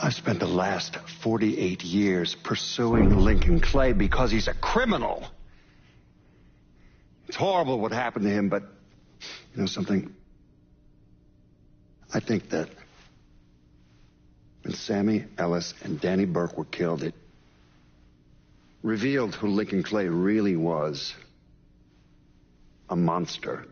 I've spent the last 48 years pursuing Lincoln Clay because he's a criminal. It's horrible what happened to him, but you know something? I think that when Sammy Ellis and Danny Burke were killed, it revealed who Lincoln Clay really was. A monster.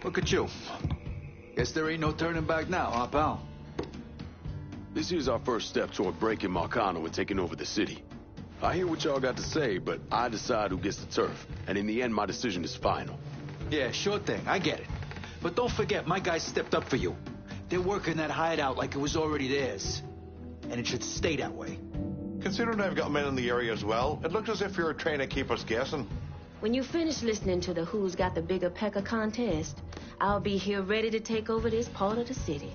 Look at you. Guess there ain't no turning back now, huh, pal? This here's our first step toward breaking Marcano and taking over the city. I hear what y'all got to say, but I decide who gets the turf. And in the end, my decision is final. Yeah, sure thing. I get it. But don't forget, my guys stepped up for you. They're working that hideout like it was already theirs. And it should stay that way. Considering I've got men in the area as well, it looks as if you're trying to keep us guessing. When you finish listening to the Who's Got the Bigger Pecker contest, I'll be here ready to take over this part of the city.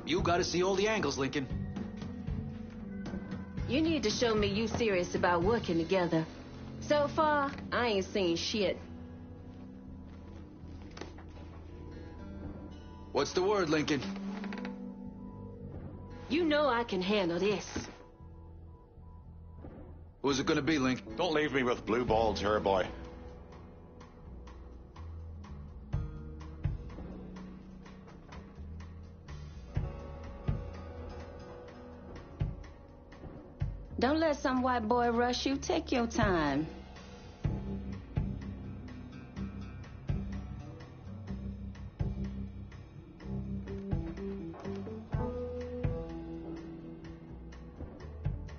You gotta see all the angles, Lincoln. You need to show me you serious about working together. So far, I ain't seen shit. What's the word, Lincoln? You know I can handle this. Who's it gonna be, Lincoln? Don't leave me with blue balls here, boy. Don't let some white boy rush you. Take your time.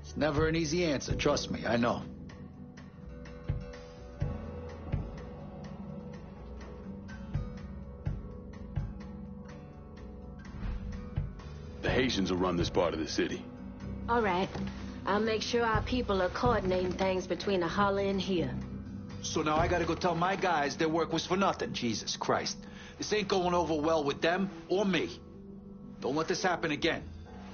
It's never an easy answer, trust me, I know. The Haitians will run this part of the city. All right. I'll make sure our people are coordinating things between the holler and here. So now I gotta go tell my guys their work was for nothing. Jesus Christ. This ain't going over well with them or me. Don't let this happen again.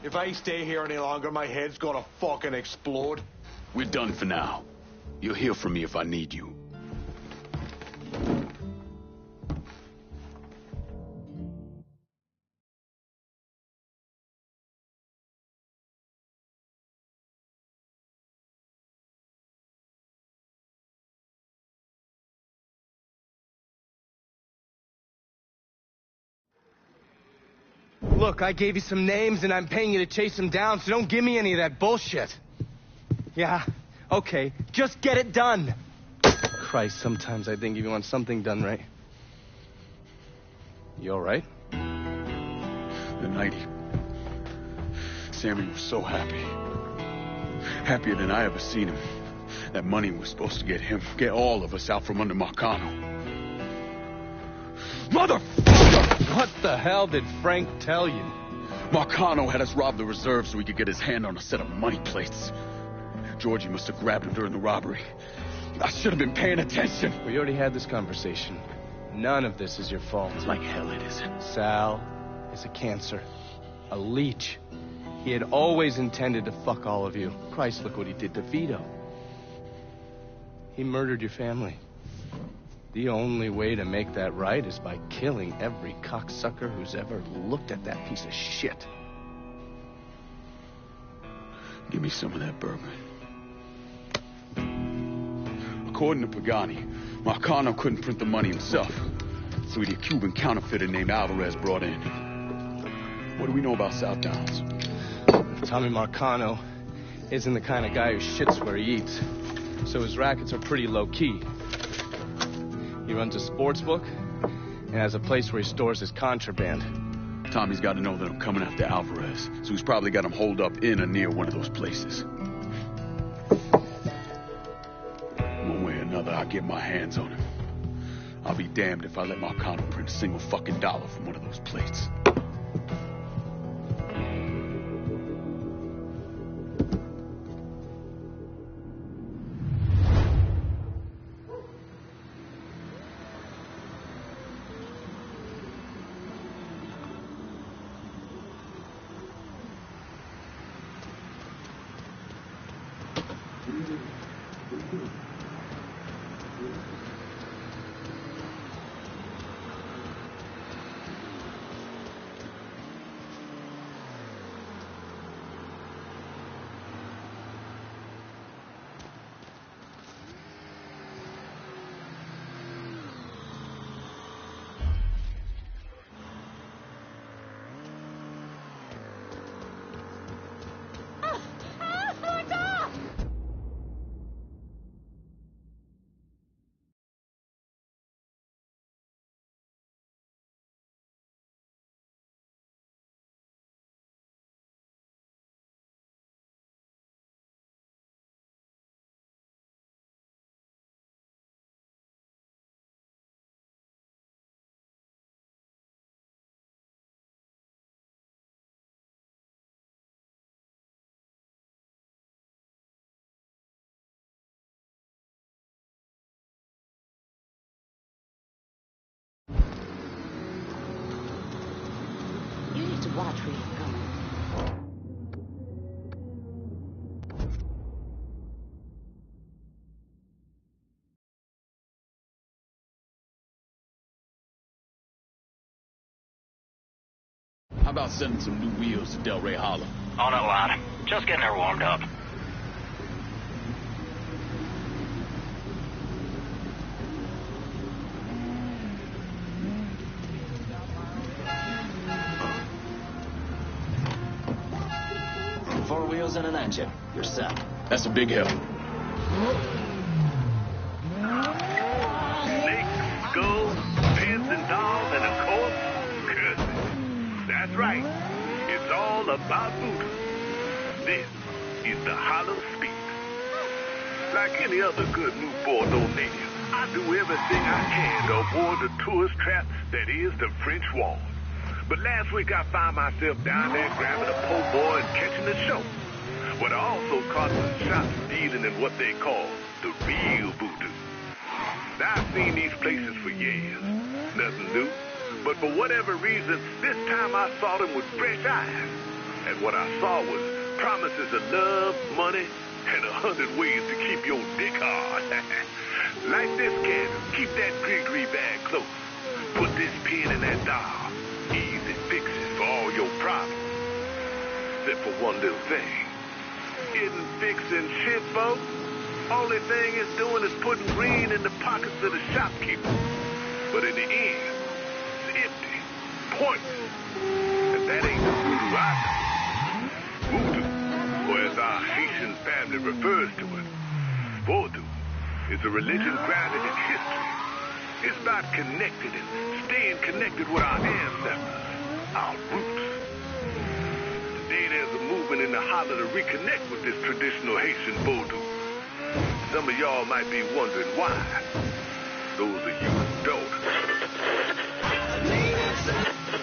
If I stay here any longer, my head's gonna fucking explode. We're done for now. You'll hear from me if I need you. Look, I gave you some names and I'm paying you to chase them down, so don't give me any of that bullshit. Yeah, okay, just get it done. Christ, sometimes I think you want something done right. You all right? The night Sammy was so happy. Happier than I ever seen him. That money was supposed to get him, get all of us out from under Marcano. Motherfucker! What the hell did Frank tell you? Marcano had us rob the reserve so he could get his hand on a set of money plates. Georgie must have grabbed him during the robbery. I should have been paying attention. We already had this conversation. None of this is your fault. Like hell it isn't. Sal is a cancer. A leech. He had always intended to fuck all of you. Christ, look what he did to Vito. He murdered your family. The only way to make that right is by killing every cocksucker who's ever looked at that piece of shit. Give me some of that bourbon. According to Pagani, Marcano couldn't print the money himself, so he had a Cuban counterfeiter named Alvarez brought in. What do we know about South Downs? Tommy Marcano isn't the kind of guy who shits where he eats, so his rackets are pretty low-key. He runs a sports book and has a place where he stores his contraband. Tommy's got to know that I'm coming after Alvarez, so he's probably got him holed up in or near one of those places. One way or another, I'll get my hands on him. I'll be damned if I let Marcano print a single fucking dollar from one of those plates. You need to watch where you're going. How about sending some new wheels to Del Rey Hollow? On it, lad. Just getting her warmed up. Four wheels and an engine. You're set. That's a big help. Snakes, skulls, dancing dolls, and of course, curses. That's right. It's all about voodoo. This is the Hollow Speak. Like any other good new Bordeaux native, I do everything I can to avoid the tourist trap that is the French Wall. But last week I found myself down there grabbing a po' boy and catching the show. But I also caught some shots dealing in what they call the real voodoo. Now, I've seen these places for years. Nothing new. But for whatever reason, this time I saw them with fresh eyes. And what I saw was promises of love, money, and 100 ways to keep your dick hard. Like this candle, keep that gree bag close. Put this pin in that doll. Easy fixes for all your problems. Except for one little thing. Isn't fixing shit, folks. Only thing it's doing is putting green in the pockets of the shopkeeper. But in the end, it's empty, pointless. And that ain't the voodoo I know. Voodoo, or as our Haitian family refers to it, voodoo, is a religion grounded in history. It's about connected and staying connected with our ancestors, our roots. Today there's a movement in the holler to reconnect with this traditional Haitian voodoo. Some of y'all might be wondering why. Those of you who don't.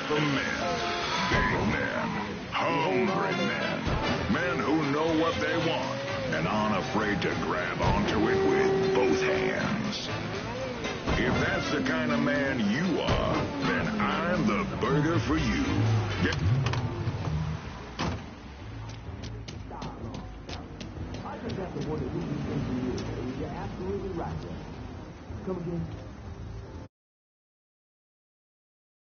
The men, big men, hungry men, men who know what they want and aren't afraid to grab onto it with both hands. If that's the kind of man you are, then I'm the burger for you. I think that's the one that we do. You're absolutely right there. Come again.